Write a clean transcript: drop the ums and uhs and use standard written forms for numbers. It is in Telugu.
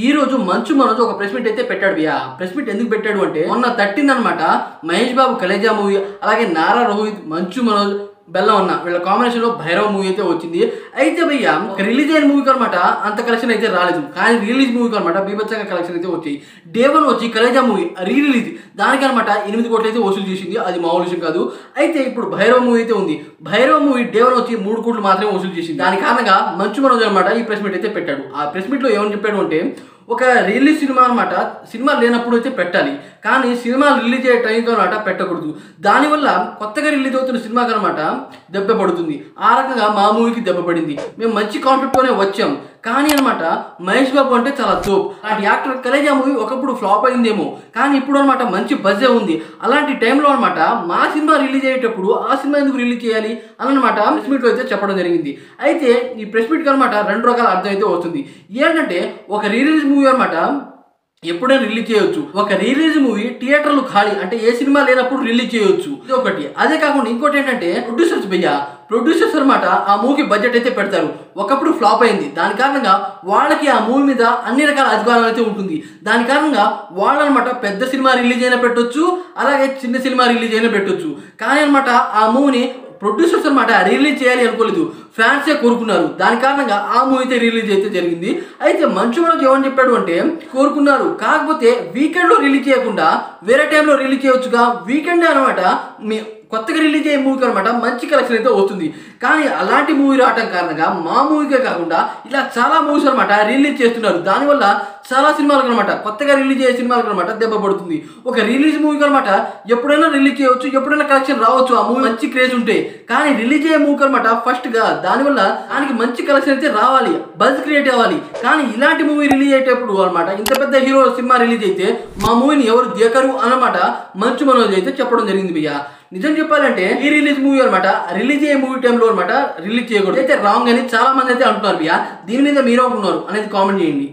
ఈ రోజు మంచు మనోజ్ ఒక ప్రెస్ మీట్ అయితే పెట్టాడు బియా. ప్రెస్ మీట్ ఎందుకు పెట్టాడు అంటే మొన్న 13 అనమాట మహేష్ బాబు కలేజా మూవీ, అలాగే నారా రోహిత్, మంచు మనోజ్, బెల్లం అన్న వీళ్ళ కాంబినేషన్ లో భైరవ మూవీ అయితే వచ్చింది. అయితే భయ్య రిలీజ్ అయిన మూవీకి అనమాట అంత కలెక్షన్ అయితే రాలేదు, కానీ రిలీజ్ మూవీకి అనమాట బీభత్సంగా కలెక్షన్ అయితే వచ్చాయి. డే 1 వచ్చి కలేజా మూవీ రిలీజ్ దానికి అనమాట 8 కోట్లు అయితే వసూలు చేసింది. అది మామూలు విషయం కాదు. అయితే ఇప్పుడు భైరవ మూవీ అయితే ఉంది. భైరవ మూవీ డే 1 వచ్చి 3 కోట్లు మాత్రమే వసూలు చేసింది. దాని కారణంగా మంచు మనోజ్ అనమాట ఈ ప్రెస్ మీట్ అయితే పెట్టాడు. ఆ ప్రెస్ మీట్ లో ఏమని చెప్పాడు అంటే ఒక రిలీజ్ సినిమా అనమాట సినిమా లేనప్పుడు అయితే పెట్టాలి, కానీ సినిమా రిలీజ్ అయ్యే టైంతో అనమాట పెట్టకూడదు. దానివల్ల కొత్తగా రిలీజ్ అవుతున్న సినిమాకి అనమాట దెబ్బ పడుతుంది. ఆ రకంగా మా మూవీకి దెబ్బ పడింది. మేము మంచి కాన్సెప్ట్తోనే వచ్చాం, కానీ అనమాట మహేష్ బాబు అంటే చాలా తోపు. అలాంటి యాక్టర్ కలేజా మూవీ ఒకప్పుడు ఫ్లాప్ అయిందేమో, కానీ ఇప్పుడు అనమాట మంచి బజ్జే ఉంది. అలాంటి టైంలో అనమాట మా సినిమా రిలీజ్ అయ్యేటప్పుడు ఆ సినిమా ఎందుకు రిలీజ్ చేయాలి అని అనమాట ప్రెస్ మీట్లో అయితే చెప్పడం జరిగింది. అయితే ఈ ప్రెస్ మీట్కి అనమాట 2 రకాల అర్థం అయితే వస్తుంది. ఏంటంటే ఒక రిలీజ్ మూవీ అనమాట ఎప్పుడైనా రిలీజ్ చేయొచ్చు. ఒక రిలీజ్ మూవీ థియేటర్లు ఖాళీ అంటే ఏ సినిమా లేనప్పుడు రిలీజ్ చేయొచ్చు, ఇది ఒకటి. అదే కాకుండా ఇంకోటి ఏంటంటే ప్రొడ్యూసర్స్ అనమాట ఆ మూవీకి బడ్జెట్ అయితే పెడతారు. ఒకప్పుడు ఫ్లాప్ అయింది, దాని కారణంగా వాళ్ళకి ఆ మూవీ మీద అన్ని రకాల అధికారం అయితే ఉంటుంది. దాని కారణంగా వాళ్ళు అనమాట పెద్ద సినిమా రిలీజ్ అయినా పెట్టొచ్చు, అలాగే చిన్న సినిమా రిలీజ్ అయినా పెట్టొచ్చు. కానీ అనమాట ఆ మూవీని ప్రొడ్యూసర్స్ అనమాట రిలీజ్ చేయాలి అనుకోలేదు, ఫ్యాన్సే కోరుకున్నారు. దాని కారణంగా ఆ మూవీ అయితే రిలీజ్ అయితే జరిగింది. అయితే మంచు మనోజ్ ఏమని చెప్పాడు అంటే కోరుకున్నారు, కాకపోతే వీకెండ్లో రిలీజ్ చేయకుండా వేరే టైంలో రిలీజ్ చేయొచ్చుగా. వీకెండ్ అనమాట మీ కొత్తగా రిలీజ్ అయ్యే మూవీకి అనమాట మంచి కలెక్షన్ అయితే వస్తుంది. కానీ అలాంటి మూవీ రావడం కారణంగా మా మూవీకే కాకుండా ఇలా చాలా మూవీస్ అనమాట రిలీజ్ చేస్తున్నారు. దానివల్ల చాలా సినిమాలకు అనమాట కొత్తగా రిలీజ్ అయ్యే సినిమాలకు అనమాట దెబ్బ పడుతుంది. ఒక రిలీజ్ మూవీకి అనమాట ఎప్పుడైనా రిలీజ్ చేయవచ్చు, ఎప్పుడైనా కలెక్షన్ రావచ్చు, ఆ మూవీ మంచి క్రేజ్ ఉంటే. కానీ రిలీజ్ అయ్యే మూవీకి అనమాట ఫస్ట్గా దానివల్ల దానికి మంచి కలెక్షన్ అయితే రావాలి, బజ్ క్రియేట్ అవ్వాలి. కానీ ఇలాంటి మూవీ రిలీజ్ అయ్యేటప్పుడు అనమాట ఇంత పెద్ద హీరో సినిమా రిలీజ్ అయితే మా మూవీని ఎవరు దేకరు అన్నమాట మంచు మనోజ్ అయితే చెప్పడం జరిగింది భయ్య. నిజం చెప్పాలంటే ఈ రిలీజ్ మూవీ అనమాట రిలీజ్ అయ్యే మూవీ టైంలో అనమాట రిలీజ్ చేయకూడదు అయితే రాంగ్ అని చాలా మంది అయితే అంటున్నారు భయ్య. దీని మీద మీరు అనుకున్నారు అనేది కామెంట్ చేయండి.